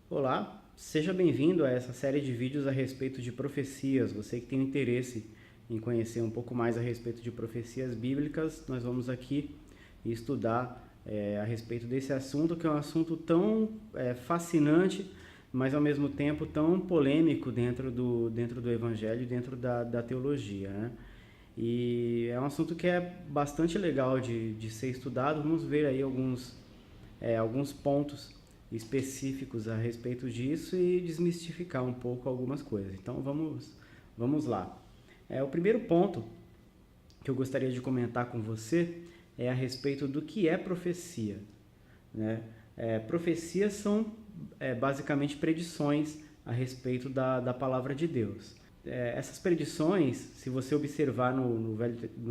Olá, seja bem-vindo a essa série de vídeos a respeito de profecias. Você que tem interesse em conhecer um pouco mais a respeito de profecias bíblicas, nós vamos aqui estudar a respeito desse assunto, que é um assunto tão fascinante, mas ao mesmo tempo tão polêmico dentro do Evangelho e dentro da teologia, né? E é um assunto que é bastante legal de ser estudado. Vamos ver aí alguns pontos específicos a respeito disso e desmistificar um pouco algumas coisas. Então vamos lá. O primeiro ponto que eu gostaria de comentar com você é a respeito do que é profecia, né? Profecias são basicamente predições a respeito da palavra de Deus. Essas predições, se você observar no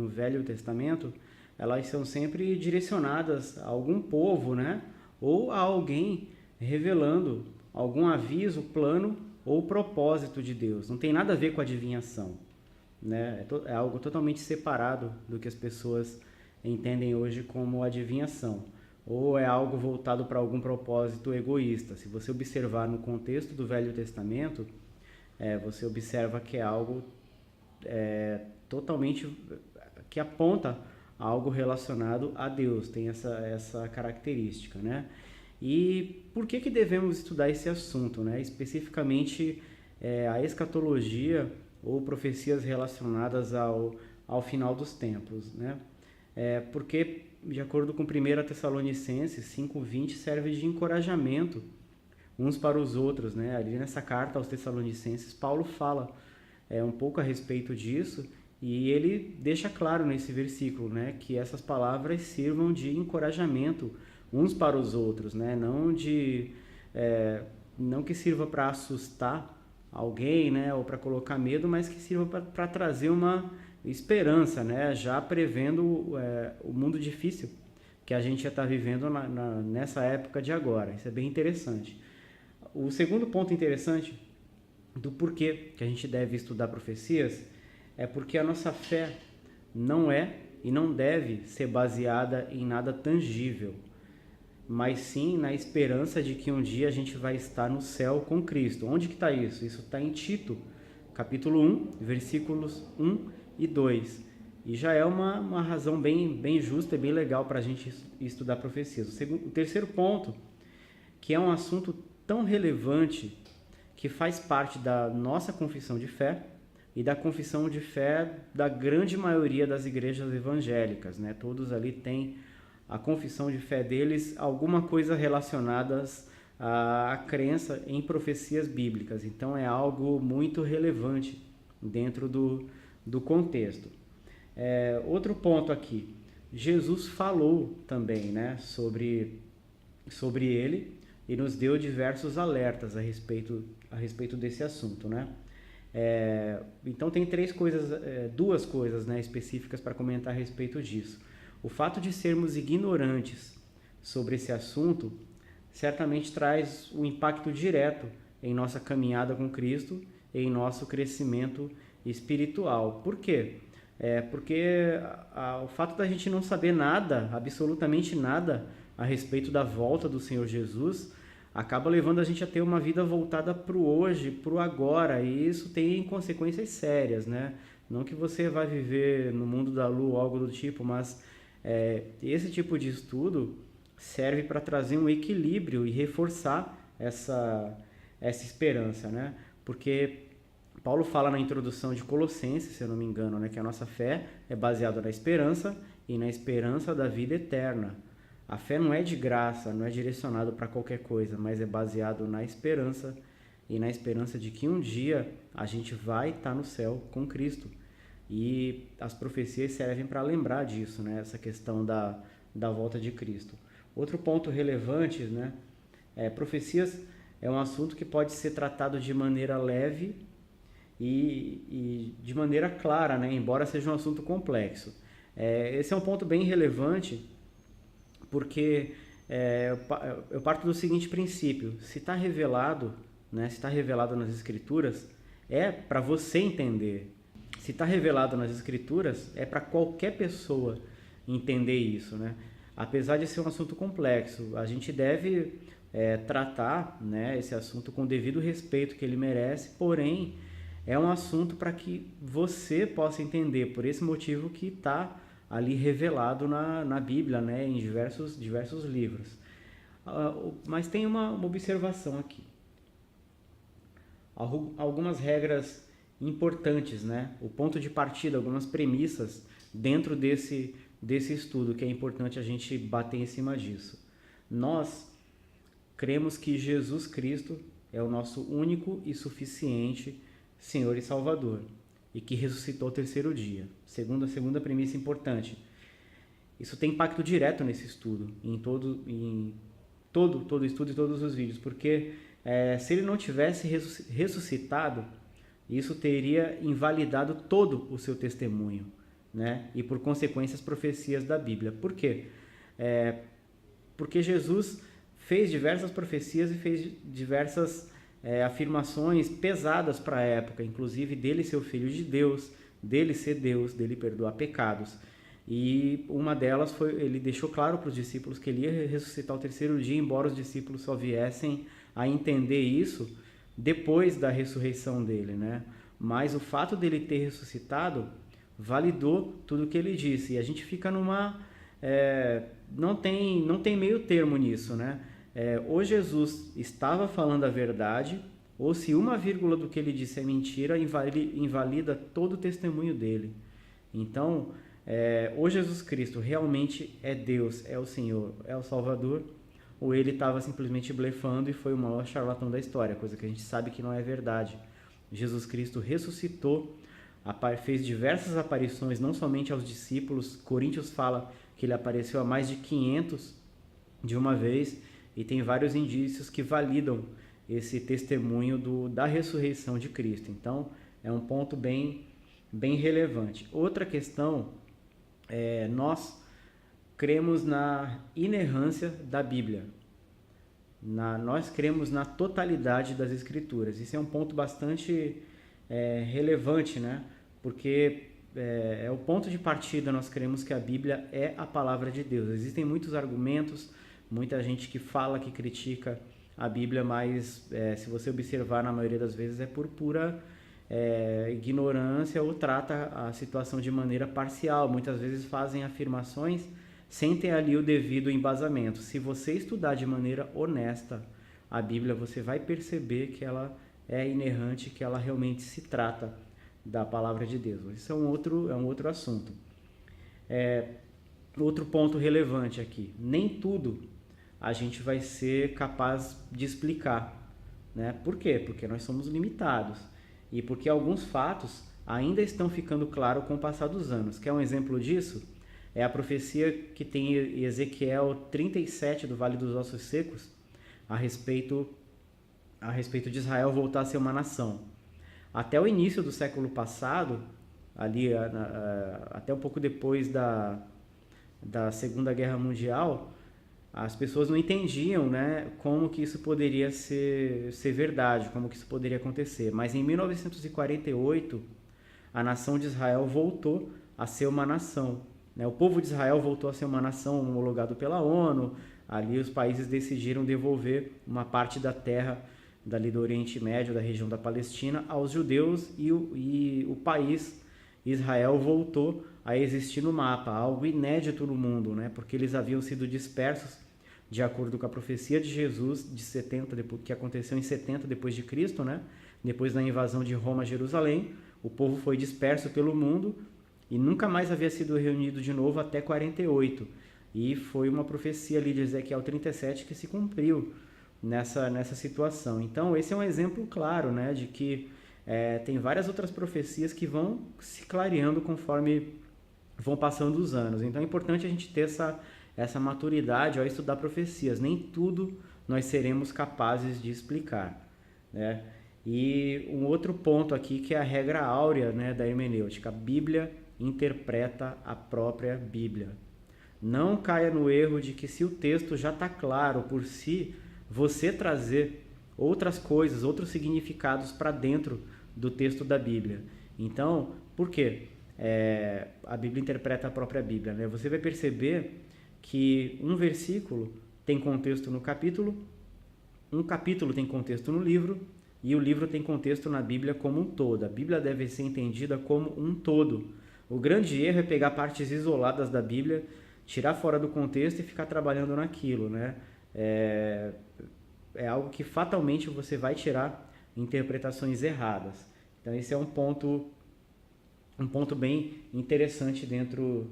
Velho Testamento, elas são sempre direcionadas a algum povo, né? Ou a alguém revelando algum aviso, plano ou propósito de Deus. Não tem nada a ver com adivinhação, né? É algo totalmente separado do que as pessoas entendem hoje como adivinhação. Ou é algo voltado para algum propósito egoísta. Se você observar no contexto do Velho Testamento, você observa que é algo totalmente que aponta a algo relacionado a Deus, tem essa característica, né? E por que devemos estudar esse assunto, né? Especificamente a escatologia ou profecias relacionadas ao final dos tempos, né? Porque, de acordo com 1 Tessalonicenses 5:20, serve de encorajamento uns para os outros, né? Ali nessa carta aos Tessalonicenses, Paulo fala um pouco a respeito disso e ele deixa claro nesse versículo, né, que essas palavras sirvam de encorajamento uns para os outros, né? Não que sirva para assustar alguém, né, ou para colocar medo, mas que sirva para trazer uma esperança, né, já prevendo o mundo difícil que a gente já está vivendo nessa época de agora. Isso é bem interessante. O segundo ponto interessante do porquê que a gente deve estudar profecias é porque a nossa fé não é e não deve ser baseada em nada tangível, mas sim na esperança de que um dia a gente vai estar no céu com Cristo. Onde que está isso? Isso está em Tito, capítulo 1, versículos 1 e 2. E já é uma razão bem justa e bem legal para a gente estudar profecias. O terceiro ponto, que é um assunto tão relevante que faz parte da nossa confissão de fé e da confissão de fé da grande maioria das igrejas evangélicas, né? Todos ali têm a confissão de fé deles alguma coisa relacionadas à crença em profecias bíblicas. Então é algo muito relevante dentro do contexto. Outro ponto aqui, Jesus falou também, né, sobre ele e nos deu diversos alertas a respeito desse assunto, né? Então tem duas coisas, né, específicas para comentar a respeito disso. O fato de sermos ignorantes sobre esse assunto certamente traz um impacto direto em nossa caminhada com Cristo e em nosso crescimento espiritual. Por quê? Porque o fato da gente não saber nada, absolutamente nada, a respeito da volta do Senhor Jesus, acaba levando a gente a ter uma vida voltada para o hoje, para o agora, e isso tem consequências sérias, né? Não que você vai viver no mundo da lua ou algo do tipo, mas esse tipo de estudo serve para trazer um equilíbrio e reforçar essa esperança, né? Porque Paulo fala na introdução de Colossenses, se eu não me engano, né, que a nossa fé é baseada na esperança e na esperança da vida eterna. A fé não é de graça, não é direcionada para qualquer coisa, mas é baseado na esperança e na esperança de que um dia a gente vai estar no céu com Cristo. E as profecias servem para lembrar disso, né? Essa questão da volta de Cristo. Outro ponto relevante, né? Profecias é um assunto que pode ser tratado de maneira leve e de maneira clara, né? Embora seja um assunto complexo. Esse é um ponto bem relevante porque eu parto do seguinte princípio: se está revelado, né? Se está revelado nas Escrituras, é para você entender. Se está revelado nas Escrituras, é para qualquer pessoa entender isso, né? Apesar de ser um assunto complexo, a gente deve tratar, né, esse assunto com o devido respeito que ele merece, porém é um assunto para que você possa entender, por esse motivo que está ali revelado na Bíblia, né, em diversos livros. Mas tem uma observação aqui. Algumas regras importantes, né? O ponto de partida, algumas premissas dentro desse estudo que é importante a gente bater em cima disso. Nós cremos que Jesus Cristo é o nosso único e suficiente Senhor e Salvador e que ressuscitou ao terceiro dia. A segunda premissa importante. Isso tem impacto direto nesse estudo, em todo estudo e todos os vídeos, porque se ele não tivesse ressuscitado, isso teria invalidado todo o seu testemunho, né? E por consequência as profecias da Bíblia. Por quê? Porque Jesus fez diversas profecias e fez diversas afirmações pesadas para a época, inclusive dele ser o Filho de Deus, dele ser Deus, dele perdoar pecados. E uma delas foi, ele deixou claro para os discípulos que ele ia ressuscitar ao terceiro dia, embora os discípulos só viessem a entender isso depois da ressurreição dele, né? Mas o fato dele ter ressuscitado validou tudo o que ele disse. E a gente fica numa... não tem meio termo nisso, né? Ou Jesus estava falando a verdade, ou se uma vírgula do que ele disse é mentira, invalida todo o testemunho dele. Então, ou Jesus Cristo realmente é Deus, é o Senhor, é o Salvador, ou ele estava simplesmente blefando e foi o maior charlatão da história, coisa que a gente sabe que não é verdade. Jesus Cristo ressuscitou, fez diversas aparições, não somente aos discípulos. Coríntios fala que ele apareceu a mais de 500 de uma vez, e tem vários indícios que validam esse testemunho da ressurreição de Cristo. Então, é um ponto bem relevante. Outra questão, nós cremos na inerrância da Bíblia. Nós cremos na totalidade das Escrituras. Isso é um ponto bastante relevante, né? Porque é o ponto de partida. Nós cremos que a Bíblia é a palavra de Deus. Existem muitos argumentos, muita gente que fala, que critica a Bíblia, mas se você observar, na maioria das vezes é por pura ignorância ou trata a situação de maneira parcial. Muitas vezes fazem afirmações sem ter ali o devido embasamento. Se você estudar de maneira honesta a Bíblia, você vai perceber que ela é inerrante, que ela realmente se trata da palavra de Deus. Isso é um outro assunto. Outro ponto relevante aqui. Nem tudo a gente vai ser capaz de explicar, né? Por quê? Porque nós somos limitados e porque alguns fatos ainda estão ficando claros com o passar dos anos. Quer um exemplo disso? É a profecia que tem em Ezequiel 37, do Vale dos Ossos Secos, a respeito de Israel voltar a ser uma nação. Até o início do século passado, ali até um pouco depois da Segunda Guerra Mundial, as pessoas não entendiam, né, como que isso poderia ser verdade, como que isso poderia acontecer. Mas em 1948, a nação de Israel voltou a ser uma nação. O povo de Israel voltou a ser uma nação homologado pela ONU. Ali os países decidiram devolver uma parte da terra dali do Oriente Médio, da região da Palestina, aos judeus, e o país Israel voltou a existir no mapa, algo inédito no mundo, né? Porque eles haviam sido dispersos de acordo com a profecia de Jesus de 70, que aconteceu em 70 depois de Cristo, né? Depois da invasão de Roma a Jerusalém, o povo foi disperso pelo mundo e nunca mais havia sido reunido de novo até 48. E foi uma profecia ali de Ezequiel 37 que se cumpriu nessa situação. Então, esse é um exemplo claro, né, de que tem várias outras profecias que vão se clareando conforme vão passando os anos. Então, é importante a gente ter essa maturidade ao estudar profecias. Nem tudo nós seremos capazes de explicar, né? E um outro ponto aqui que é a regra áurea, né, da hermenêutica. A Bíblia interpreta a própria Bíblia. Não caia no erro de que, se o texto já está claro por si, você trazer outras coisas, outros significados para dentro do texto da Bíblia. Então, por quê? A Bíblia interpreta a própria Bíblia, né? Você vai perceber que um versículo tem contexto no capítulo um capítulo tem contexto no livro e o livro tem contexto na Bíblia como um todo. A Bíblia deve ser entendida como um todo. O grande erro é pegar partes isoladas da Bíblia, tirar fora do contexto e ficar trabalhando naquilo, né? É algo que fatalmente você vai tirar interpretações erradas. Então esse é um ponto bem interessante dentro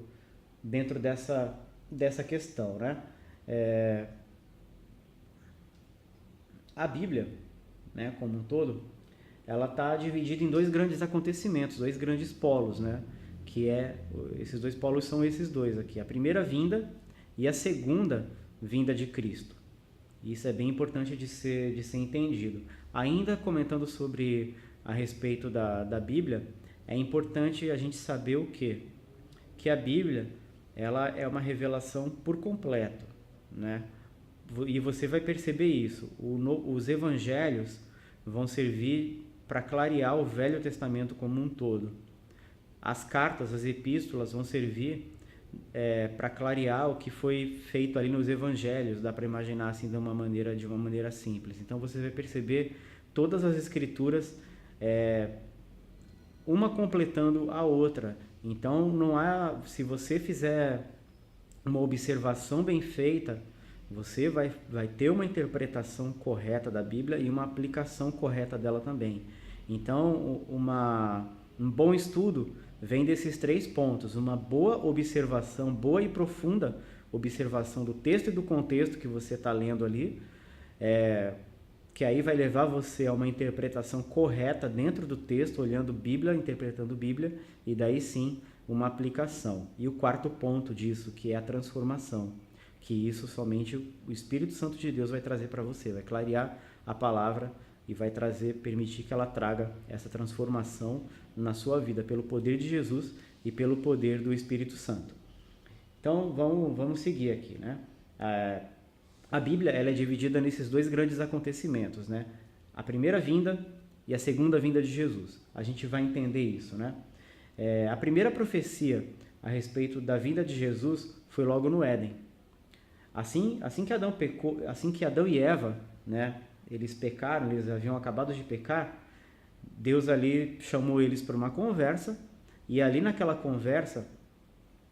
dessa questão, né? A Bíblia, né, como um todo, ela está dividida em dois grandes acontecimentos, dois grandes polos, né? Esses dois polos são esses dois aqui, a primeira vinda e a segunda vinda de Cristo. Isso é bem importante de ser entendido. Ainda comentando a respeito da Bíblia, é importante a gente saber o quê? Que a Bíblia ela é uma revelação por completo, né? E você vai perceber isso. Os evangelhos vão servir para clarear o Velho Testamento como um todo. As cartas, as epístolas vão servir para clarear o que foi feito ali nos evangelhos. Dá para imaginar assim de uma maneira simples. Então você vai perceber todas as escrituras uma completando a outra. Então se você fizer uma observação bem feita, você vai ter uma interpretação correta da Bíblia e uma aplicação correta dela também. Então, um bom estudo vem desses 3 pontos. Uma boa observação, boa e profunda observação do texto e do contexto que você está lendo ali, que aí vai levar você a uma interpretação correta dentro do texto, olhando Bíblia, interpretando Bíblia, e daí sim uma aplicação. E o 4º ponto disso, que é a transformação, que isso somente o Espírito Santo de Deus vai trazer para você, vai clarear a palavra e vai permitir que ela traga essa transformação na sua vida, pelo poder de Jesus e pelo poder do Espírito Santo. Então, vamos seguir aqui, né? A Bíblia ela é dividida nesses 2 grandes acontecimentos, né? A primeira vinda e a segunda vinda de Jesus. A gente vai entender isso, né? A primeira profecia a respeito da vinda de Jesus foi logo no Éden. Assim que Adão pecou, assim que Adão e Eva, né, eles pecaram, eles haviam acabado de pecar, Deus ali chamou eles para uma conversa, e ali naquela conversa,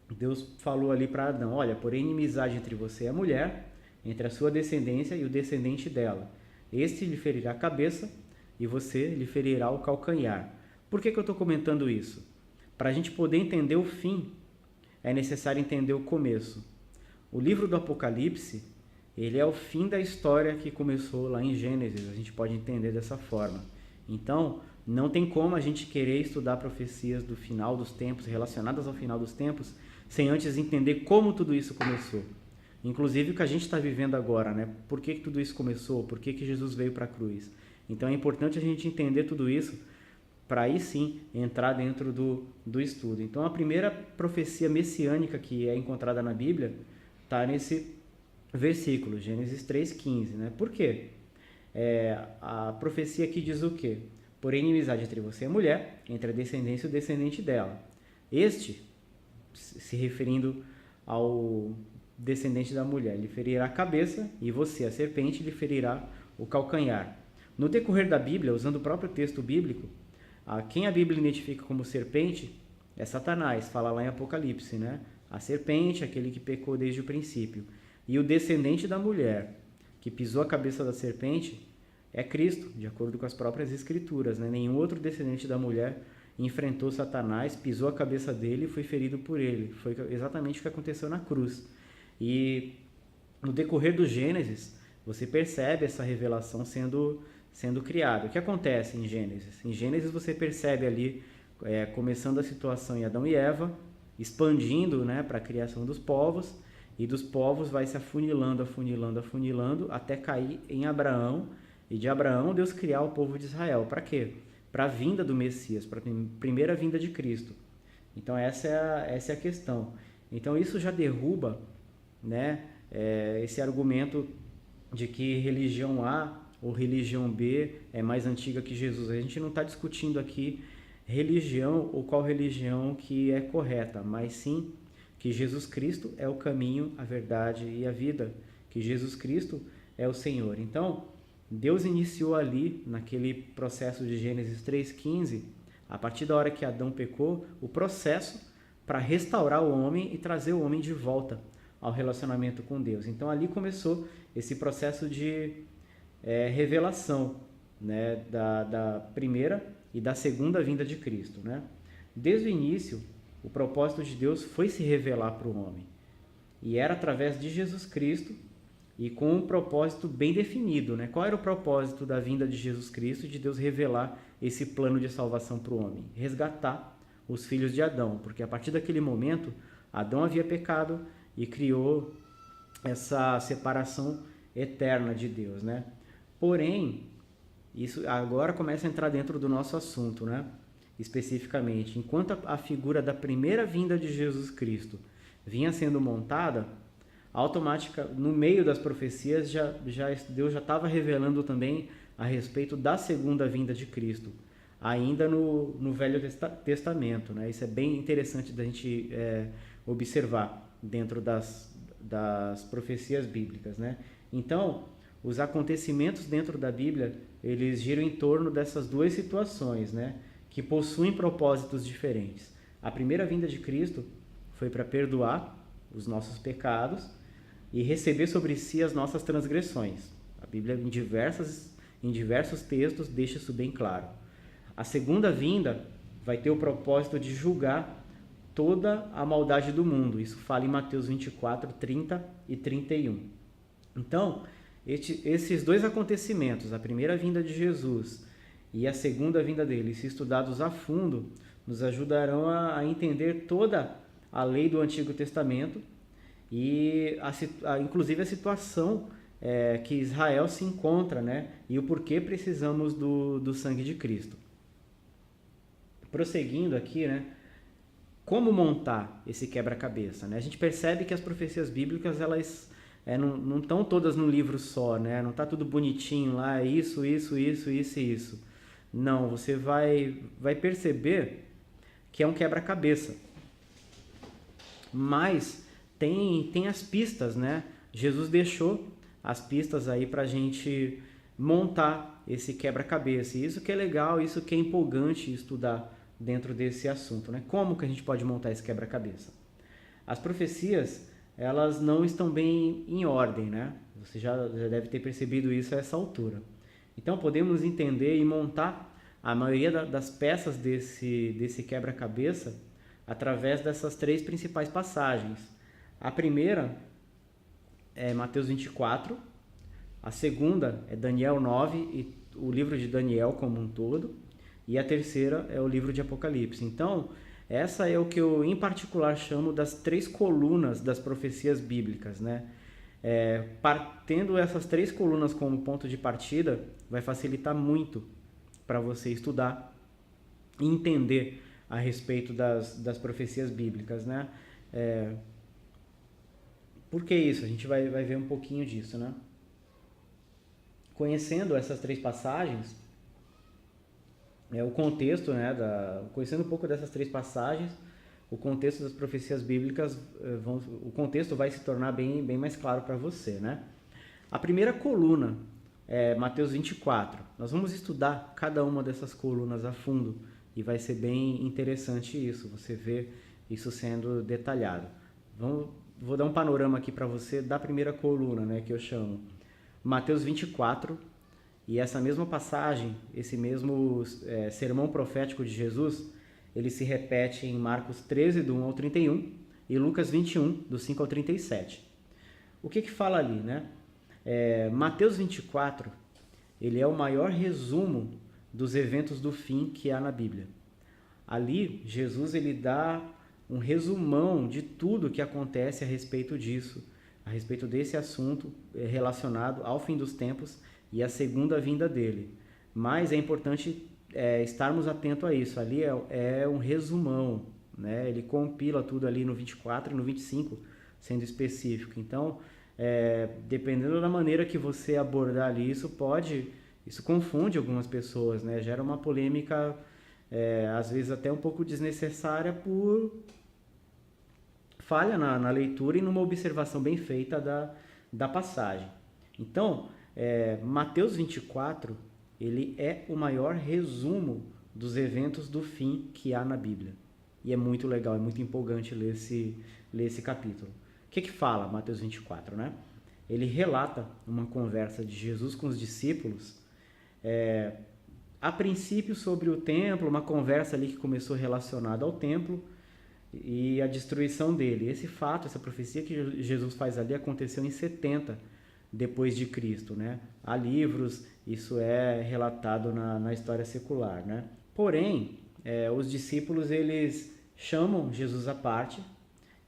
Deus falou ali para Adão: olha, porém inimizade entre você e a mulher, entre a sua descendência e o descendente dela. Este lhe ferirá a cabeça e você lhe ferirá o calcanhar. Por que eu estou comentando isso? Para a gente poder entender o fim, é necessário entender o começo. O livro do Apocalipse, ele é o fim da história que começou lá em Gênesis, a gente pode entender dessa forma. Então, não tem como a gente querer estudar profecias do final dos tempos, relacionadas ao final dos tempos, sem antes entender como tudo isso começou. Inclusive o que a gente está vivendo agora, né? Por que tudo isso começou? Por que Jesus veio para a cruz? Então é importante a gente entender tudo isso para aí sim entrar dentro do estudo. Então a primeira profecia messiânica que é encontrada na Bíblia está nesse versículo, Gênesis 3,15. Né? Por quê? A profecia aqui diz o quê? Porém, inimizade entre você e a mulher, entre a descendência e o descendente dela. Este, se referindo ao descendente da mulher, lhe ferirá a cabeça, e você, a serpente, lhe ferirá o calcanhar. No decorrer da Bíblia, usando o próprio texto bíblico, quem a Bíblia identifica como serpente é Satanás, fala lá em Apocalipse, né? A serpente, aquele que pecou desde o princípio. E o descendente da mulher, que pisou a cabeça da serpente, é Cristo, de acordo com as próprias Escrituras, né? Nenhum outro descendente da mulher enfrentou Satanás, pisou a cabeça dele e foi ferido por ele. Foi exatamente o que aconteceu na cruz. E no decorrer do Gênesis, você percebe essa revelação sendo criada. O que acontece em Gênesis? Em Gênesis você percebe ali, começando a situação em Adão e Eva, expandindo, né, para a criação dos povos, e dos povos vai se afunilando, até cair em Abraão, e de Abraão Deus criar o povo de Israel. Para quê? Para a vinda do Messias, para a primeira vinda de Cristo. Então essa é a questão. Então isso já derruba, né, esse argumento de que religião A ou religião B é mais antiga que Jesus. A gente não está discutindo aqui religião ou qual religião que é correta, mas sim que Jesus Cristo é o caminho, a verdade e a vida, que Jesus Cristo é o Senhor. Então, Deus iniciou ali, naquele processo de Gênesis 3,15, a partir da hora que Adão pecou, o processo para restaurar o homem e trazer o homem de volta ao relacionamento com Deus. Então ali começou esse processo de revelação, né, da primeira e da segunda vinda de Cristo, né? Desde o início, o propósito de Deus foi se revelar para o homem. E era através de Jesus Cristo e com um propósito bem definido, né? Qual era o propósito da vinda de Jesus Cristo, de Deus revelar esse plano de salvação para o homem? Resgatar os filhos de Adão, porque a partir daquele momento, Adão havia pecado e criou essa separação eterna de Deus, né? Porém, isso agora começa a entrar dentro do nosso assunto, né? Especificamente, enquanto a figura da primeira vinda de Jesus Cristo vinha sendo montada, no meio das profecias, Deus já estava revelando também a respeito da segunda vinda de Cristo, ainda no Velho Testamento, né? Isso é bem interessante da gente observar dentro das profecias bíblicas, né? Então, os acontecimentos dentro da Bíblia, eles giram em torno dessas duas situações, né? Que possuem propósitos diferentes. A primeira vinda de Cristo foi para perdoar os nossos pecados e receber sobre si as nossas transgressões. A Bíblia, em diversos textos, deixa isso bem claro. A segunda vinda vai ter o propósito de julgar toda a maldade do mundo. Isso fala em Mateus 24, 30 e 31. Então, esses dois acontecimentos, a primeira vinda de Jesus e a segunda vinda dele, se estudados a fundo, nos ajudarão a entender toda a lei do Antigo Testamento e inclusive a situação que Israel se encontra, né? E o porquê precisamos do sangue de Cristo. Prosseguindo aqui, né? Como montar esse quebra-cabeça, né? A gente percebe que as profecias bíblicas, elas não estão todas num livro só, né? Não está tudo bonitinho lá, isso. Não, você vai perceber que é um quebra-cabeça. Mas tem as pistas, né? Jesus deixou as pistas aí para a gente montar esse quebra-cabeça. E isso que é legal, isso que é empolgante estudar dentro desse assunto, né? Como que a gente pode montar esse quebra-cabeça? As profecias, elas não estão bem em ordem, né? Você já deve ter percebido isso a essa altura. Então, podemos entender e montar a maioria das peças desse quebra-cabeça através dessas três principais passagens. A primeira é Mateus 24, a segunda é Daniel 9 e o livro de Daniel como um todo, e a terceira é o livro de Apocalipse. Então, essa é o que eu, em particular, chamo das três colunas das profecias bíblicas, né? Tendo essas três colunas como ponto de partida, vai facilitar muito para você estudar e entender a respeito das profecias bíblicas, né? Por que isso? A gente vai ver um pouquinho disso, né? Conhecendo essas três passagens, o contexto, né, conhecendo um pouco dessas três passagens, o contexto das profecias bíblicas, o contexto vai se tornar bem mais claro para você, né? A primeira coluna é Mateus 24. Nós vamos estudar cada uma dessas colunas a fundo e vai ser bem interessante isso, você ver isso sendo detalhado. Vou dar um panorama aqui para você da primeira coluna, né, que eu chamo Mateus 24. E essa mesma passagem, esse mesmo sermão profético de Jesus, ele se repete em Marcos 13, do 1 ao 31, e Lucas 21, do 5 ao 37. O que fala ali, né? Mateus 24, ele é o maior resumo dos eventos do fim que há na Bíblia. Ali, Jesus ele dá um resumão de tudo que acontece a respeito disso, a respeito desse assunto relacionado ao fim dos tempos e a segunda vinda dele. Mas é importante estarmos atentos a isso. Ali é um resumão, né? Ele compila tudo ali no 24 e no 25, sendo específico. Então, dependendo da maneira que você abordar ali, isso confunde algumas pessoas, né? Gera uma polêmica, às vezes até um pouco desnecessária por falha na leitura e numa observação bem feita da passagem. Então, Mateus 24, ele é o maior resumo dos eventos do fim que há na Bíblia. E é muito legal, é muito empolgante ler esse capítulo. O que fala Mateus 24, né? Ele relata uma conversa de Jesus com os discípulos, a princípio sobre o templo, uma conversa ali que começou relacionada ao templo e a destruição dele. Esse fato, essa profecia que Jesus faz ali aconteceu em 70 depois de Cristo, né? Há livros, isso é relatado na história secular, né? Porém, os discípulos, eles chamam Jesus à parte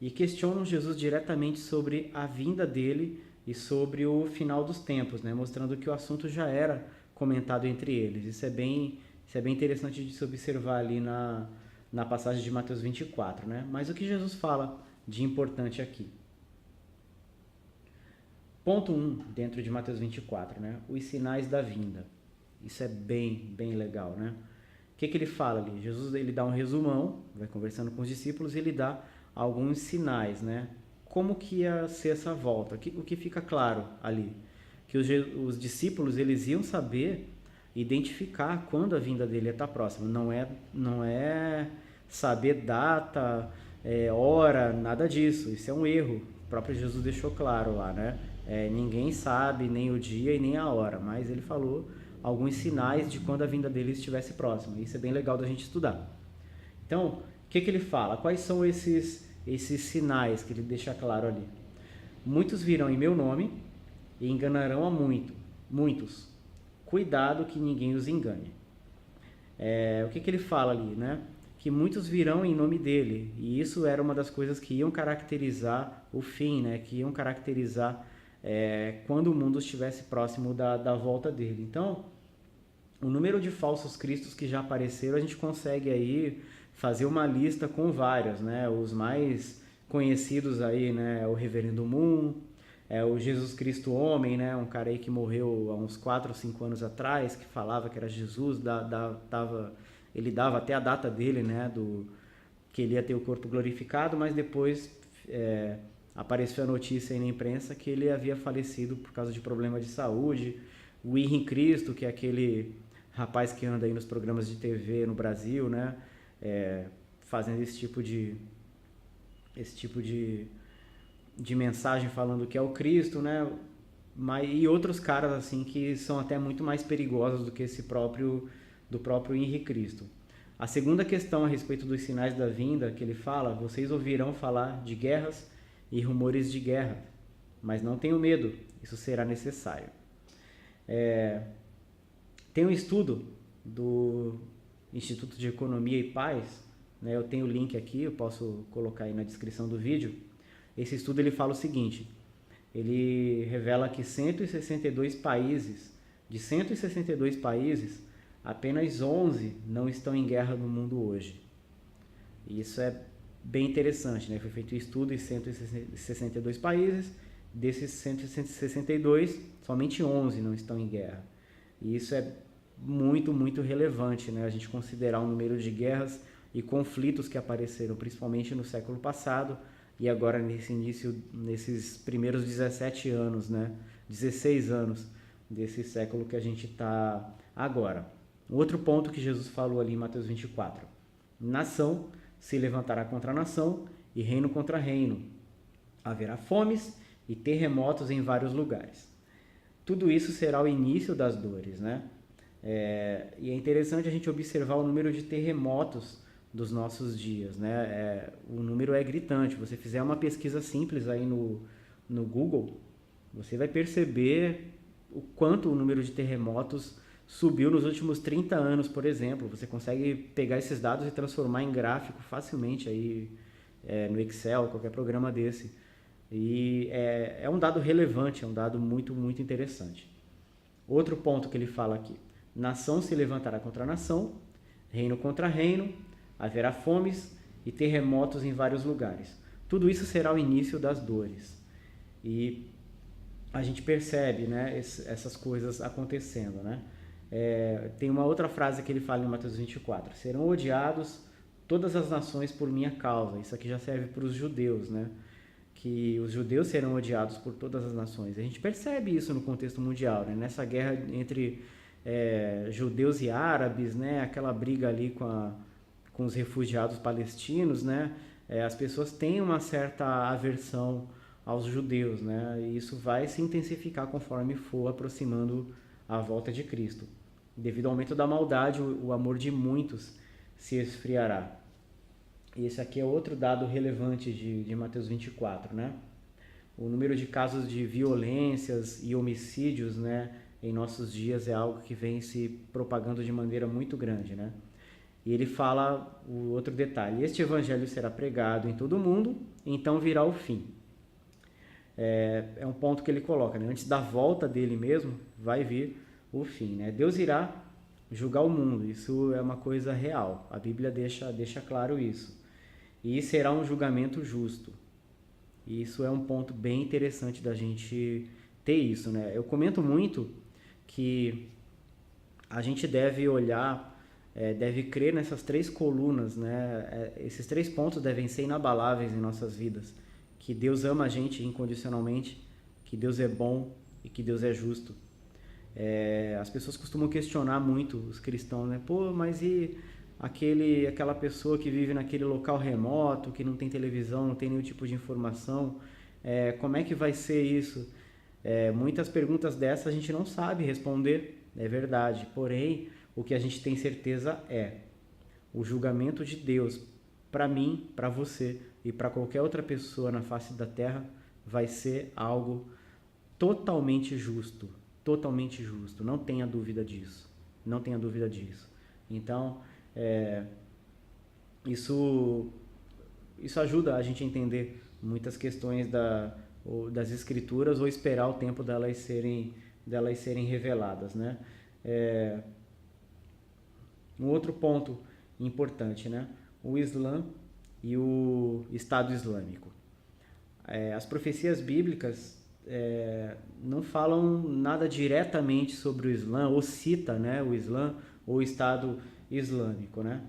e questionam Jesus diretamente sobre a vinda dele e sobre o final dos tempos, né? Mostrando que o assunto já era comentado entre eles. Isso é bem interessante de se observar ali na passagem de Mateus 24, né? Mas o que Jesus fala de importante aqui? Ponto 1, dentro de Mateus 24, né? Os sinais da vinda. Isso é bem legal, né? O que ele fala ali? Jesus, ele dá um resumão, vai conversando com os discípulos e ele dá alguns sinais, né? Como que ia ser essa volta? O que fica claro ali? Que os discípulos, eles iam saber identificar quando a vinda dele ia estar próxima. Não é saber data, hora, nada disso. Isso é um erro. O próprio Jesus deixou claro lá, né? Ninguém sabe nem o dia e nem a hora, mas ele falou alguns sinais de quando a vinda dele estivesse próxima. Isso é bem legal da gente estudar. Então, o que ele fala? Quais são esses sinais que ele deixa claro ali? Muitos virão em meu nome e enganarão a muitos. Cuidado que ninguém os engane. O que ele fala ali, né? Que muitos virão em nome dele. E isso era uma das coisas que iam caracterizar o fim, né? Que iam caracterizar quando o mundo estivesse próximo da volta dele. Então, o número de falsos cristos que já apareceram, a gente consegue aí fazer uma lista com vários, né? Os mais conhecidos aí, né? O Reverendo Moon, o Jesus Cristo Homem, né? Um cara aí que morreu há uns 4 ou 5 anos atrás, que falava que era Jesus, ele dava até a data dele, né? Que ele ia ter o corpo glorificado, mas depois apareceu a notícia aí na imprensa que ele havia falecido por causa de problema de saúde. O Henri Cristo, que é aquele rapaz que anda aí nos programas de TV no Brasil, né? Fazendo esse tipo de mensagem falando que é o Cristo, né? E outros caras assim que são até muito mais perigosos do que do próprio Henri Cristo. A segunda questão a respeito dos sinais da vinda que ele fala: vocês ouvirão falar de guerras e rumores de guerra, mas não tenham medo, isso será necessário. Tem um estudo do Instituto de Economia e Paz, né? Eu tenho o link aqui, eu posso colocar aí na descrição do vídeo. Esse estudo ele fala o seguinte: ele revela que 162 países, de 162 países, apenas 11 não estão em guerra no mundo hoje. E isso é bem interessante, né? Foi feito um estudo em 162 países, desses 162, somente 11 não estão em guerra. E isso é muito relevante, né? A gente considerar o número de guerras e conflitos que apareceram, principalmente no século passado, e agora nesses primeiros 17 anos, né? 16 anos desse século que a gente está agora. Outro ponto que Jesus falou ali em Mateus 24. Nação se levantará contra nação e reino contra reino. Haverá fomes e terremotos em vários lugares. Tudo isso será o início das dores, né? E é interessante a gente observar o número de terremotos dos nossos dias, né? O número é gritante. Você fizer uma pesquisa simples aí no Google, você vai perceber o quanto o número de terremotos subiu nos últimos 30 anos, por exemplo. Você consegue pegar esses dados e transformar em gráfico facilmente aí, no Excel, qualquer programa desse. E é um dado relevante, é um dado muito interessante. Outro ponto que ele fala aqui: nação se levantará contra nação, reino contra reino, haverá fomes e terremotos em vários lugares. Tudo isso será o início das dores. E a gente percebe, né, essas coisas acontecendo, né? Tem uma outra frase que ele fala em Mateus 24: serão odiados todas as nações por minha causa. Isso aqui já serve para os judeus, né? que os judeus serão odiados por todas as nações. A gente percebe isso no contexto mundial, né? Nessa guerra entre judeus e árabes, né? Aquela briga ali com os refugiados palestinos, né? As pessoas têm uma certa aversão aos judeus, né? E isso vai se intensificar conforme for aproximando a volta de Cristo. Devido ao aumento da maldade, o amor de muitos se esfriará. E esse aqui é outro dado relevante de Mateus 24, né? O número de casos de violências e homicídios, né, em nossos dias é algo que vem se propagando de maneira muito grande, né? E ele fala o outro detalhe: este evangelho será pregado em todo o mundo, então virá o fim. É um ponto que ele coloca, né? Antes da volta dele mesmo, vai vir o fim, né? Deus irá julgar o mundo, isso é uma coisa real, a Bíblia deixa claro isso. E será um julgamento justo. E isso é um ponto bem interessante da gente ter isso, né? Eu comento muito que a gente deve olhar, deve crer nessas 3 colunas, né? Esses 3 pontos devem ser inabaláveis em nossas vidas. Que Deus ama a gente incondicionalmente, que Deus é bom e que Deus é justo. As pessoas costumam questionar muito os cristãos, né? Pô, mas e aquela pessoa que vive naquele local remoto, que não tem televisão, não tem nenhum tipo de informação, como é que vai ser isso? Muitas perguntas dessas a gente não sabe responder, é verdade. Porém, o que a gente tem certeza o julgamento de Deus para mim, para você e para qualquer outra pessoa na face da terra vai ser algo totalmente justo, não tenha dúvida disso, não tenha dúvida disso. Então, isso ajuda a gente a entender muitas questões das escrituras ou esperar o tempo delas serem reveladas, né? Um outro ponto importante, né? O Islã e o Estado Islâmico. As profecias bíblicas não falam nada diretamente sobre o Islã, ou cita, né, o Islã ou o Estado Islâmico, né?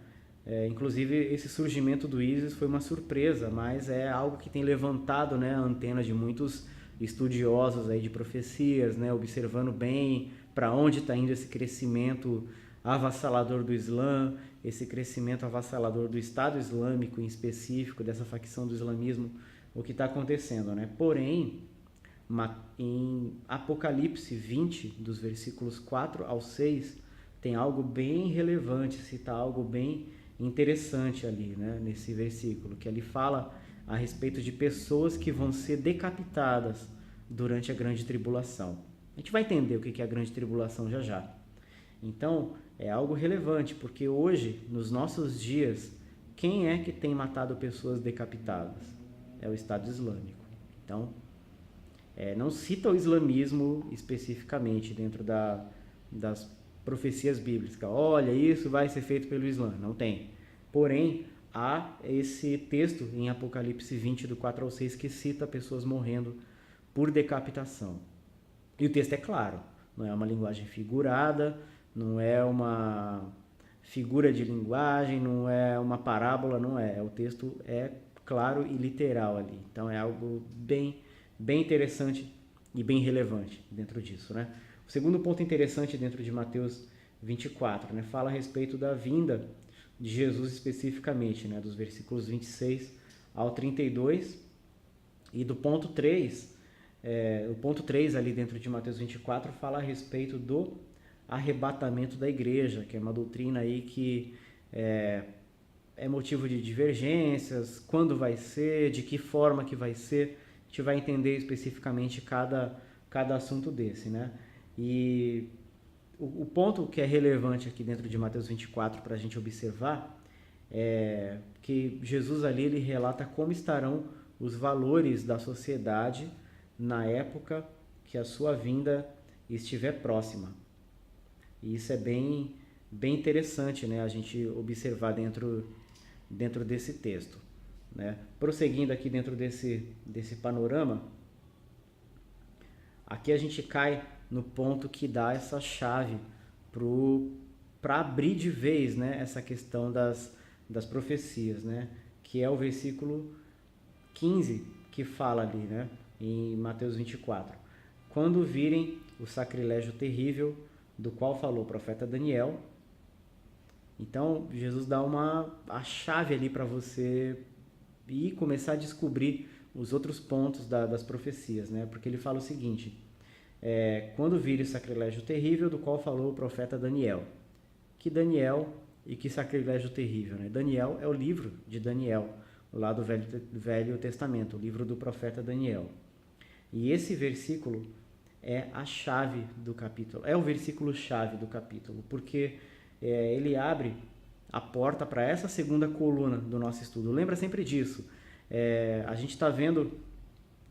Inclusive, esse surgimento do ISIS foi uma surpresa, mas é algo que tem levantado, né, a antena de muitos estudiosos aí de profecias, né, observando bem para onde está indo esse crescimento avassalador do Islã, esse crescimento avassalador do Estado Islâmico em específico, dessa facção do islamismo, o que está acontecendo, né? Porém, em Apocalipse 20, dos versículos 4 ao 6, tem algo bem relevante, cita algo bem interessante ali, né, nesse versículo, que ali fala a respeito de pessoas que vão ser decapitadas durante a grande tribulação. A gente vai entender o que é a grande tribulação já já. Então, é algo relevante, porque hoje, nos nossos dias, quem é que tem matado pessoas decapitadas? É o Estado Islâmico. Então, não cita o islamismo especificamente dentro das profecias bíblicas. Olha, isso vai ser feito pelo Islã. Não tem. Porém, há esse texto em Apocalipse 20, do 4 ao 6, que cita pessoas morrendo por decapitação. E o texto é claro. Não é uma linguagem figurada, não é uma figura de linguagem, não é uma parábola, não é. O texto é claro e literal ali. Então, é algo bem interessante e bem relevante dentro disso, né? O segundo ponto interessante dentro de Mateus 24, né, fala a respeito da vinda de Jesus especificamente, né, dos versículos 26 ao 32, e do ponto 3, o ponto 3 ali dentro de Mateus 24 fala a respeito do arrebatamento da igreja, que é uma doutrina aí que é motivo de divergências, quando vai ser, de que forma que vai ser. A gente vai entender especificamente cada assunto desse, né? E o ponto que é relevante aqui dentro de Mateus 24 para a gente observar é que Jesus ali ele relata como estarão os valores da sociedade na época que a sua vinda estiver próxima. E isso é bem interessante, né, a gente observar dentro desse texto, né? Prosseguindo aqui dentro desse panorama, aqui a gente cai no ponto que dá essa chave para abrir de vez, né, essa questão das profecias, né, que é o versículo 15, que fala ali, né, em Mateus 24. Quando virem o sacrilégio terrível do qual falou o profeta Daniel. Então, Jesus dá a chave ali para você ir começar a descobrir os outros pontos das profecias, né? Porque ele fala o seguinte, quando vir o sacrilégio terrível do qual falou o profeta Daniel. Que Daniel e que sacrilégio terrível, né? Daniel é o livro de Daniel, lá do Velho Testamento, o livro do profeta Daniel. E esse versículo é a chave do capítulo, é o versículo-chave do capítulo, porque ele abre a porta para essa segunda coluna do nosso estudo. Lembra sempre disso. A gente está vendo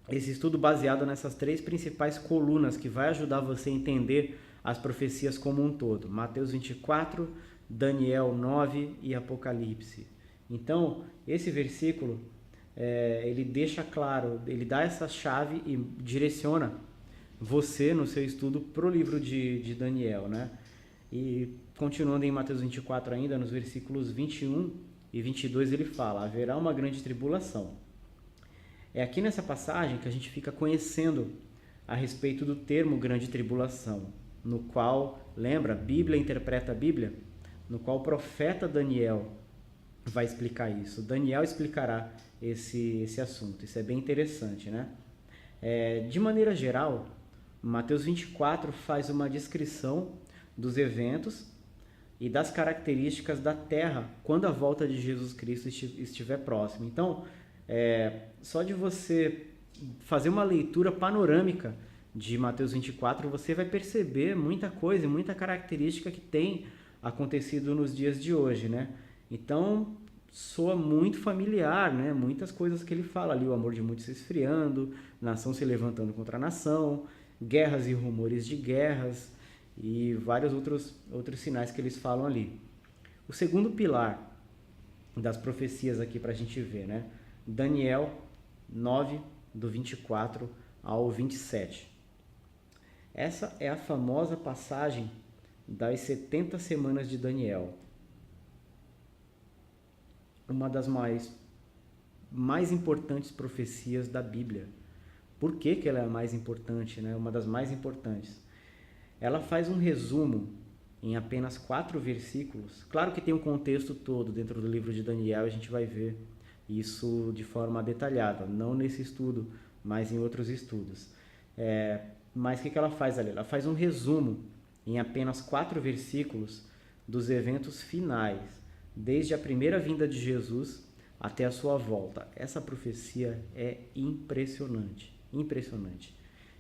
esse estudo baseado nessas 3 principais colunas que vai ajudar você a entender as profecias como um todo. Mateus 24, Daniel 9 e Apocalipse. Então, esse versículo, ele deixa claro, ele dá essa chave e direciona você no seu estudo para o livro de Daniel, né? E continuando em Mateus 24 ainda, nos versículos 21 e 22, ele fala, haverá uma grande tribulação. É aqui nessa passagem que a gente fica conhecendo a respeito do termo grande tribulação, no qual, lembra, a Bíblia interpreta a Bíblia, no qual o profeta Daniel vai explicar isso. Daniel explicará esse assunto, isso é bem interessante, né? De maneira geral, Mateus 24 faz uma descrição dos eventos e das características da terra quando a volta de Jesus Cristo estiver próxima. Então, só de você fazer uma leitura panorâmica de Mateus 24, você vai perceber muita coisa, muita característica que tem acontecido nos dias de hoje, né? Então, soa muito familiar, né? Muitas coisas que ele fala ali, o amor de muitos se esfriando, nação se levantando contra a nação, guerras e rumores de guerras e vários outros sinais que eles falam ali. O segundo pilar das profecias aqui para a gente ver, né? Daniel 9, do 24 ao 27. Essa é a famosa passagem das 70 semanas de Daniel. Uma das mais importantes profecias da Bíblia. Por que ela é a mais importante, né? Uma das mais importantes. Ela faz um resumo em apenas 4 versículos. Claro que tem um contexto todo dentro do livro de Daniel, a gente vai ver isso de forma detalhada, não nesse estudo, mas em outros estudos. Mas o que ela faz ali? Ela faz um resumo em apenas 4 versículos dos eventos finais, desde a primeira vinda de Jesus até a sua volta. Essa profecia é impressionante, impressionante.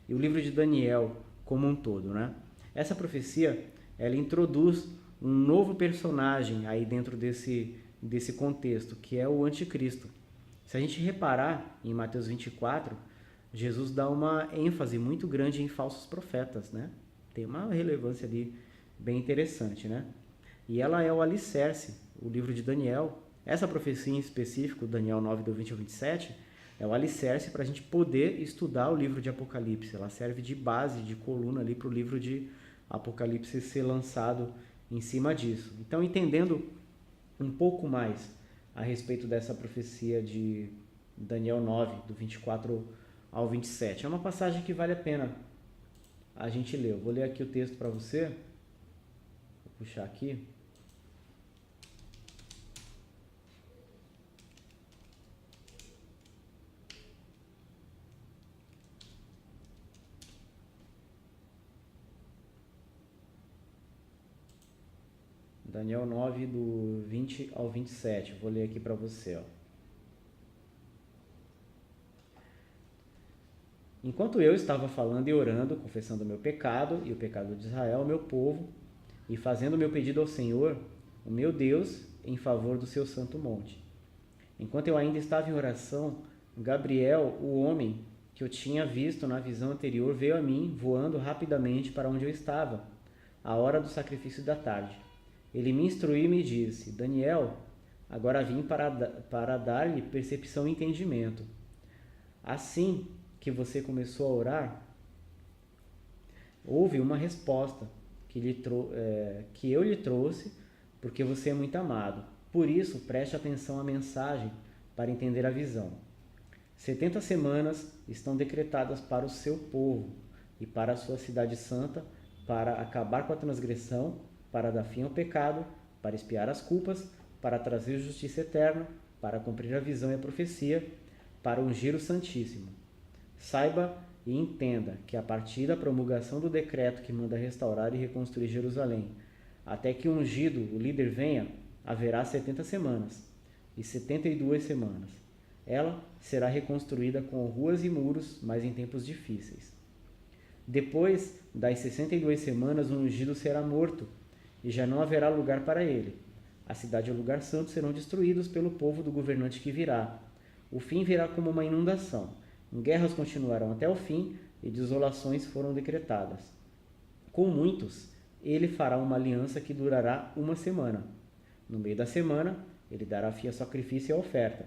E o livro de Daniel como um todo, né? Essa profecia, ela introduz um novo personagem aí dentro desse contexto, que é o anticristo. Se a gente reparar em Mateus 24, Jesus dá uma ênfase muito grande em falsos profetas, né? Tem uma relevância ali bem interessante, né? E ela é o alicerce, o livro de Daniel. Essa profecia em específico, Daniel 9, do 20 ao 27, é o alicerce para a gente poder estudar o livro de Apocalipse. Ela serve de base, de coluna ali para o livro de Apocalipse ser lançado em cima disso. Então, entendendo um pouco mais a respeito dessa profecia de Daniel 9, do 24 ao 27. É uma passagem que vale a pena a gente ler. Eu vou ler aqui o texto para você. Vou puxar aqui. Daniel 9, do 20 ao 27. Vou ler aqui para você. Enquanto eu estava falando e orando, confessando o meu pecado e o pecado de Israel, meu povo, e fazendo meu pedido ao Senhor, o meu Deus, em favor do seu santo monte. Enquanto eu ainda estava em oração, Gabriel, o homem que eu tinha visto na visão anterior, veio a mim, voando rapidamente para onde eu estava, à hora do sacrifício da tarde. Ele me instruiu e me disse: Daniel, agora vim para dar-lhe percepção e entendimento. Assim que você começou a orar, houve uma resposta que eu lhe trouxe, porque você é muito amado. Por isso, preste atenção à mensagem para entender a visão. 70 semanas estão decretadas para o seu povo e para a sua cidade santa, para acabar com a transgressão, para dar fim ao pecado, para expiar as culpas, para trazer justiça eterna, para cumprir a visão e a profecia, para ungir o Santíssimo. Saiba e entenda que a partir da promulgação do decreto que manda restaurar e reconstruir Jerusalém, até que o ungido, o líder, venha, haverá 70 semanas e 72 semanas. Ela será reconstruída com ruas e muros, mas em tempos difíceis. Depois das 62 semanas, o ungido será morto, e já não haverá lugar para ele. A cidade e o lugar santo serão destruídos pelo povo do governante que virá. O fim virá como uma inundação. Guerras continuarão até o fim, e desolações foram decretadas. Com muitos, ele fará uma aliança que durará uma semana. No meio da semana, ele dará fim ao sacrifício e à oferta.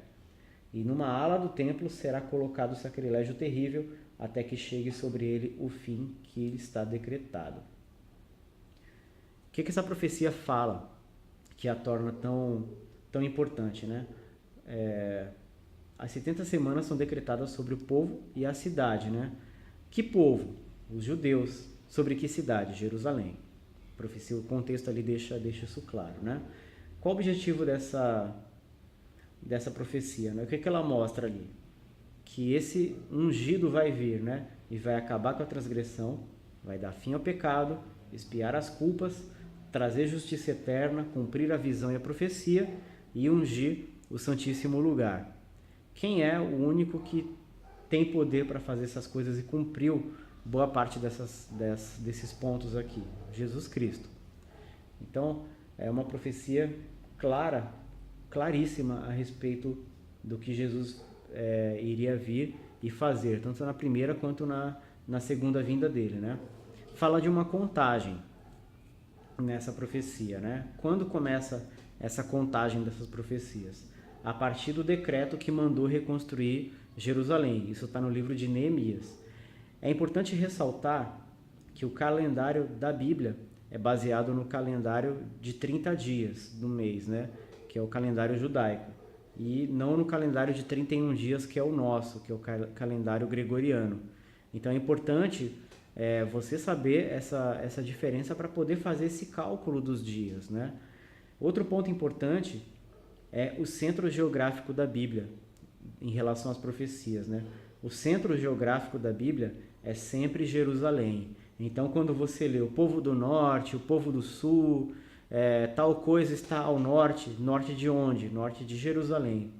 E numa ala do templo será colocado o sacrilégio terrível, até que chegue sobre ele o fim que ele está decretado. O que essa profecia fala que a torna tão importante, né? As 70 semanas são decretadas sobre o povo e a cidade, né? Que povo? Os judeus. Sobre que cidade? Jerusalém. A profecia, o contexto ali deixa isso claro, né? Qual o objetivo dessa profecia, né? O que ela mostra ali? Que esse ungido vai vir, né? E vai acabar com a transgressão, vai dar fim ao pecado, expiar as culpas, trazer justiça eterna, cumprir a visão e a profecia e ungir o Santíssimo Lugar. Quem é o único que tem poder para fazer essas coisas e cumpriu boa parte desses pontos aqui? Jesus Cristo. Então, é uma profecia claríssima a respeito do que Jesus iria vir e fazer, tanto na primeira quanto na segunda vinda dele, né? Fala de uma contagem nessa profecia, né? Quando começa essa contagem dessas profecias? A partir do decreto que mandou reconstruir Jerusalém. Isso está no livro de Neemias. É importante ressaltar que o calendário da Bíblia é baseado no calendário de 30 dias do mês, né? Que é o calendário judaico, e não no calendário de 31 dias, que é o nosso, que é o calendário gregoriano. Então é importante você saber essa diferença para poder fazer esse cálculo dos dias, né? Outro ponto importante é o centro geográfico da Bíblia em relação às profecias, né? O centro geográfico da Bíblia é sempre Jerusalém. Então, quando você lê o povo do norte, o povo do sul, tal coisa está ao norte. Norte de onde? Norte de Jerusalém.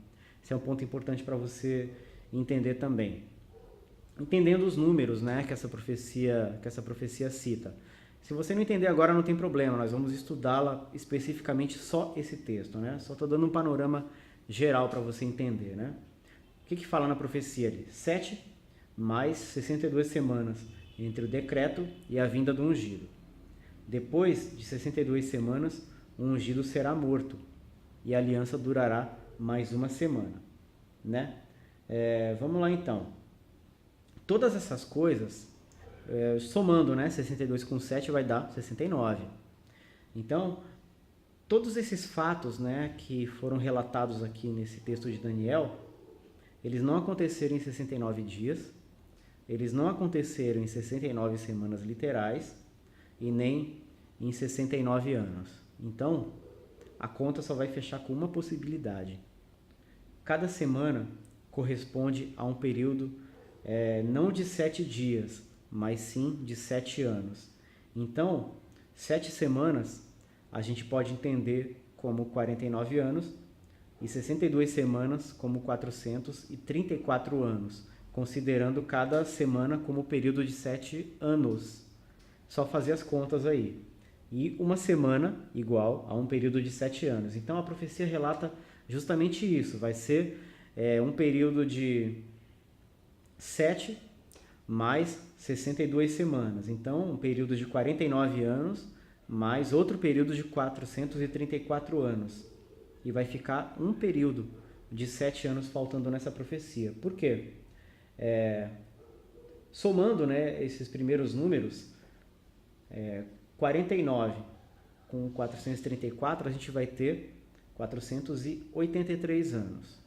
Esse é um ponto importante para você entender também. Entendendo os números, né, que essa profecia cita. Se você não entender agora, não tem problema, nós vamos estudá-la especificamente só esse texto, né? Só estou dando um panorama geral para você entender, né? O que fala na profecia ali? 7 mais 62 semanas entre o decreto e a vinda do ungido. Depois de 62 semanas, o ungido será morto e a aliança durará mais uma semana, né? Vamos lá então. Todas essas coisas, somando, né, 62 com 7 vai dar 69. Então, todos esses fatos, né, que foram relatados aqui nesse texto de Daniel, eles não aconteceram em 69 dias, eles não aconteceram em 69 semanas literais e nem em 69 anos. Então, a conta só vai fechar com uma possibilidade. Cada semana corresponde a um período não de 7 dias, mas sim de 7 anos. Então, 7 semanas a gente pode entender como 49 anos e 62 semanas como 434 anos, considerando cada semana como período de 7 anos. Só fazer as contas aí. E uma semana igual a um período de 7 anos. Então a profecia relata justamente isso. Vai ser um período de 7 mais 62 semanas. Então um período de 49 anos mais outro período de 434 anos. E vai ficar um período de 7 anos faltando nessa profecia. Por quê? Somando, né, esses primeiros números, 49 com 434, a gente vai ter 483 anos.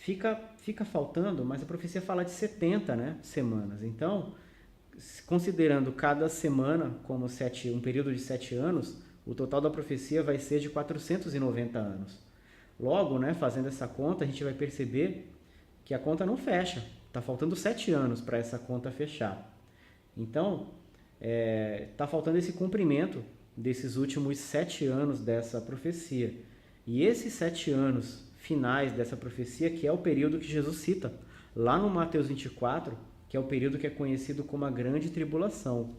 fica faltando, mas a profecia fala de 70, né, semanas. Então, considerando cada semana como um período de 7 anos, o total da profecia vai ser de 490 anos. Logo, né, fazendo essa conta, a gente vai perceber que a conta não fecha. Está faltando 7 anos para essa conta fechar. Então, está faltando esse cumprimento desses últimos 7 anos dessa profecia. E esses 7 anos finais dessa profecia, que é o período que Jesus cita lá no Mateus 24, que é o período que é conhecido como a Grande Tribulação,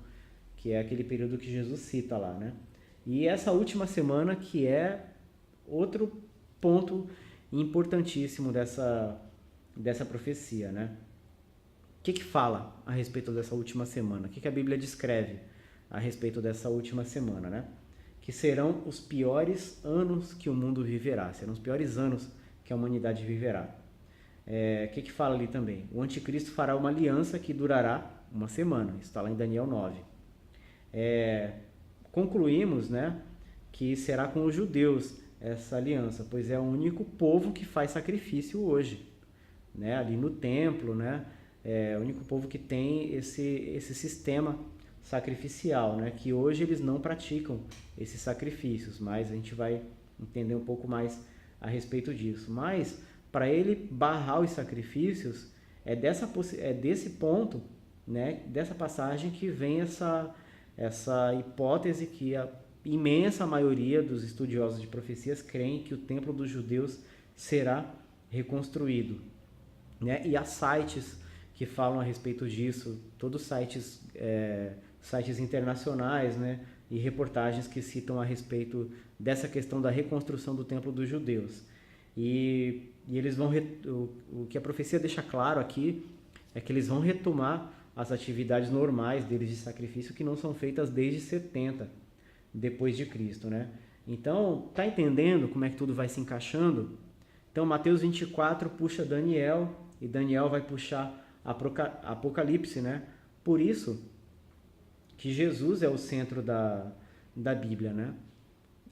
que é aquele período que Jesus cita lá, né? E essa última semana que é outro ponto importantíssimo dessa profecia, né? O que fala a respeito dessa última semana? O que a Bíblia descreve a respeito dessa última semana, né? Que serão os piores anos que o mundo viverá, serão os piores anos que a humanidade viverá. O que fala ali também? O anticristo fará uma aliança que durará uma semana, isso está lá em Daniel 9. Concluímos, né, que será com os judeus essa aliança, pois é o único povo que faz sacrifício hoje, né, ali no templo, né, é o único povo que tem esse sistema sacrificial, né, que hoje eles não praticam esses sacrifícios, mas a gente vai entender um pouco mais a respeito disso. Mas para ele barrar os sacrifícios, é desse ponto, né, dessa passagem que vem essa hipótese que a imensa maioria dos estudiosos de profecias creem que o templo dos judeus será reconstruído, né? E há sites que falam a respeito disso, todos sites internacionais, né? E reportagens que citam a respeito dessa questão da reconstrução do templo dos judeus. E eles vão o que a profecia deixa claro aqui é que eles vão retomar as atividades normais deles de sacrifício que não são feitas desde 70 depois de Cristo, né? Então, tá entendendo como é que tudo vai se encaixando? Então, Mateus 24 puxa Daniel e Daniel vai puxar Apocalipse, né? Por isso que Jesus é o centro da Bíblia, né?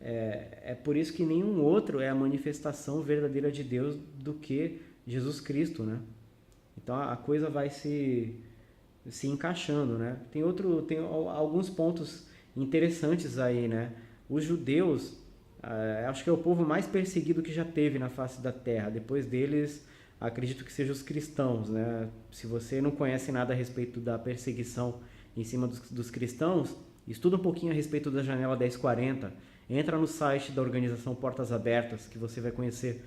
É por isso que nenhum outro é a manifestação verdadeira de Deus do que Jesus Cristo, né? Então a coisa vai se encaixando, né? Tem alguns pontos interessantes aí, né? Os judeus, acho que é o povo mais perseguido que já teve na face da terra. Depois deles, acredito que sejam os cristãos, né? Se você não conhece nada a respeito da perseguição em cima dos cristãos, estuda um pouquinho a respeito da Janela 1040. Entra no site da organização Portas Abertas, que você vai conhecer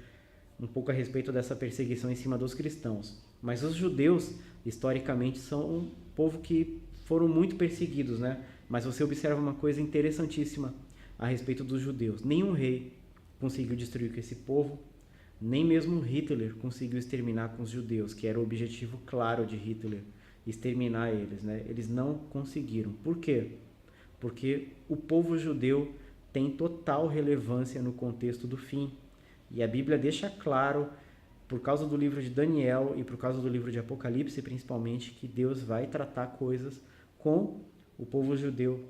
um pouco a respeito dessa perseguição em cima dos cristãos. Mas os judeus, historicamente, são um povo que foram muito perseguidos, né? Mas você observa uma coisa interessantíssima a respeito dos judeus. Nenhum rei conseguiu destruir com esse povo, nem mesmo Hitler conseguiu exterminar com os judeus, que era o objetivo claro de Hitler, exterminar eles, né? Eles não conseguiram. Por quê? Porque o povo judeu tem total relevância no contexto do fim. E a Bíblia deixa claro, por causa do livro de Daniel e por causa do livro de Apocalipse, principalmente, que Deus vai tratar coisas com o povo judeu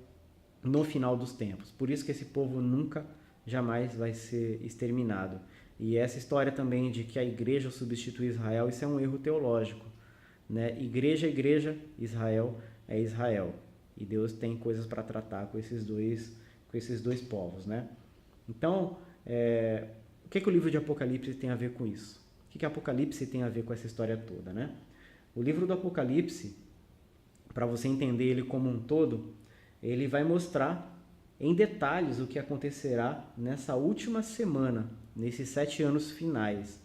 no final dos tempos. Por isso que esse povo nunca, jamais vai ser exterminado. E essa história também de que a igreja substitui Israel, isso é um erro teológico, né? Igreja, Israel é Israel. E Deus tem coisas para tratar com esses dois povos, né? Então, o que o livro de Apocalipse tem a ver com isso? O que Apocalipse tem a ver com essa história toda, né? O livro do Apocalipse, para você entender ele como um todo, ele vai mostrar em detalhes o que acontecerá nessa última semana, nesses 7 anos finais.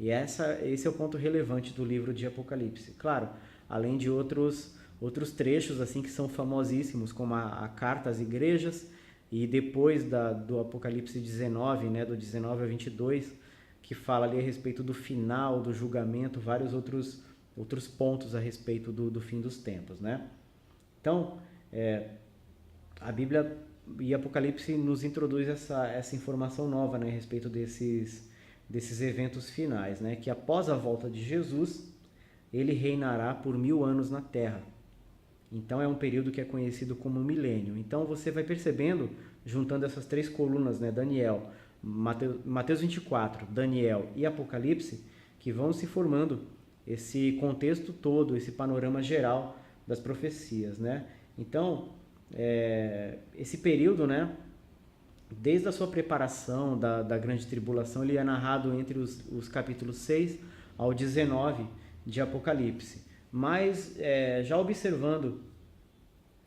E esse é o ponto relevante do livro de Apocalipse. Claro, além de outros trechos assim que são famosíssimos, como a carta às igrejas, e depois do Apocalipse 19, né, do 19 a 22, que fala ali a respeito do final, do julgamento, vários outros pontos a respeito do fim dos tempos, né? Então, a Bíblia e Apocalipse nos introduz essa informação nova, né, a respeito desses eventos finais, né? Que após a volta de Jesus, ele reinará por 1000 anos na Terra. Então é um período que é conhecido como milênio. Então você vai percebendo, juntando essas 3 colunas, né, Daniel, Mateus 24, Daniel e Apocalipse, que vão se formando esse contexto todo, esse panorama geral das profecias, né? Então, esse período, né, desde a sua preparação da grande tribulação, ele é narrado entre os capítulos 6 ao 19 de Apocalipse. Mas, já observando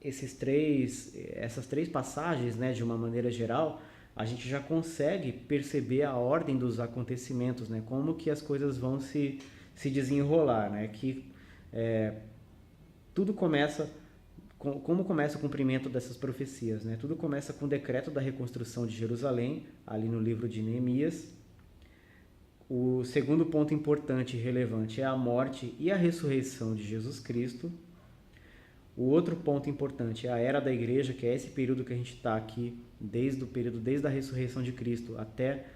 essas três passagens, né, de uma maneira geral, a gente já consegue perceber a ordem dos acontecimentos, né, como que as coisas vão se desenrolar, né, que tudo começa, como começa o cumprimento dessas profecias, né? Tudo começa com o decreto da reconstrução de Jerusalém, ali no livro de Neemias. O segundo ponto importante e relevante é a morte e a ressurreição de Jesus Cristo. O outro ponto importante é a era da igreja, que é esse período que a gente está aqui, desde a ressurreição de Cristo até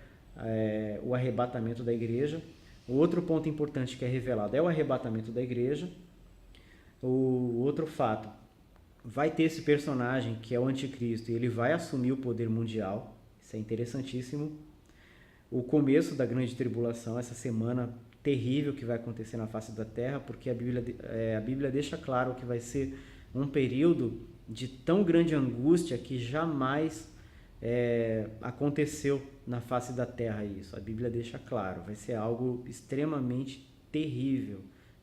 o arrebatamento da igreja. O outro ponto importante que é revelado é o arrebatamento da igreja. O outro fato, vai ter esse personagem que é o anticristo e ele vai assumir o poder mundial. Isso é interessantíssimo. O começo da grande tribulação, essa semana terrível que vai acontecer na face da terra, porque a Bíblia deixa claro que vai ser um período de tão grande angústia que jamais aconteceu na face da terra isso. A Bíblia deixa claro, vai ser algo extremamente terrível,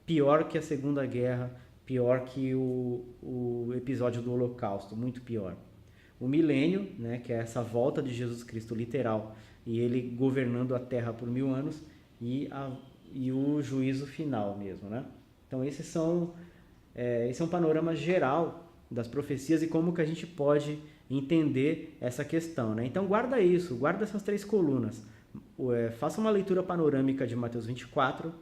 pior que a Segunda Guerra, pior que o episódio do Holocausto, muito pior. O milênio, né, que é essa volta de Jesus Cristo literal, e ele governando a terra por 1000 anos, e o juízo final mesmo, né? Então esse é um panorama geral das profecias e como que a gente pode entender essa questão, né? Então guarda isso, guarda essas 3 colunas. Faça uma leitura panorâmica de Mateus 24,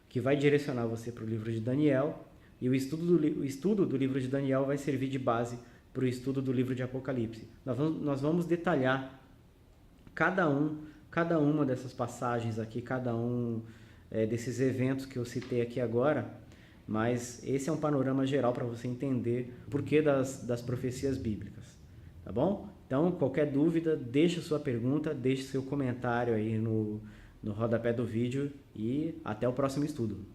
que vai direcionar você para o livro de Daniel, e o estudo do livro de Daniel vai servir de base para o estudo do livro de Apocalipse. Nós vamos detalhar cada uma dessas passagens aqui, cada um desses eventos que eu citei aqui agora, mas esse é um panorama geral para você entender o porquê das profecias bíblicas, tá bom? Então, qualquer dúvida, deixe sua pergunta, deixe seu comentário aí no rodapé do vídeo e até o próximo estudo.